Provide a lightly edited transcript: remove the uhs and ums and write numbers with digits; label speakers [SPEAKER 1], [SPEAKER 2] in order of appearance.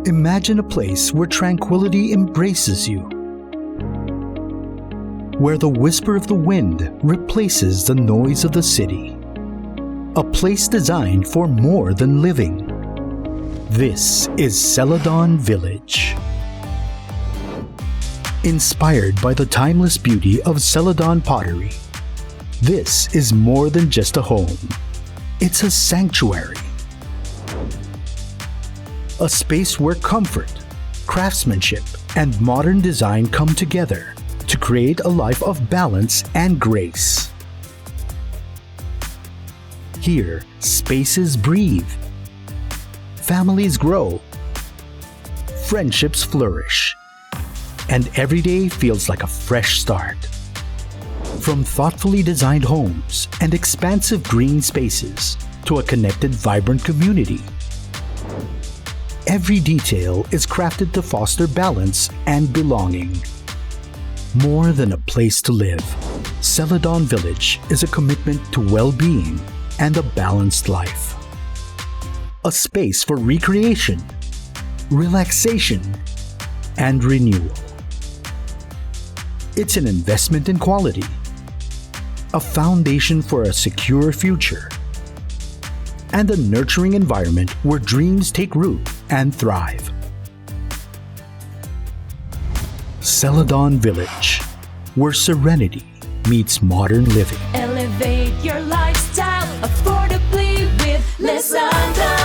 [SPEAKER 1] Imagine a place where tranquility embraces you, where the whisper of the wind replaces the noise of the city. A place designed for more than living. This is Celadon Village. Inspired by the timeless beauty of Celadon pottery, this is more than just a home. It's a sanctuary. A space where comfort, craftsmanship, and modern design come together to create a life of balance and grace. Here, spaces breathe, families grow, friendships flourish, and every day feels like a fresh start. From thoughtfully designed homes and expansive green spaces to a connected, vibrant community, every detail is crafted to foster balance and belonging. More than a place to live, Celadon Village is a commitment to well-being and a balanced life. A space for recreation, relaxation, and renewal. It's an investment in quality, a foundation for a secure future, and a nurturing environment where dreams take root and thrive. Celadon Village, where serenity meets modern living.
[SPEAKER 2] Elevate your lifestyle affordably with Lessandra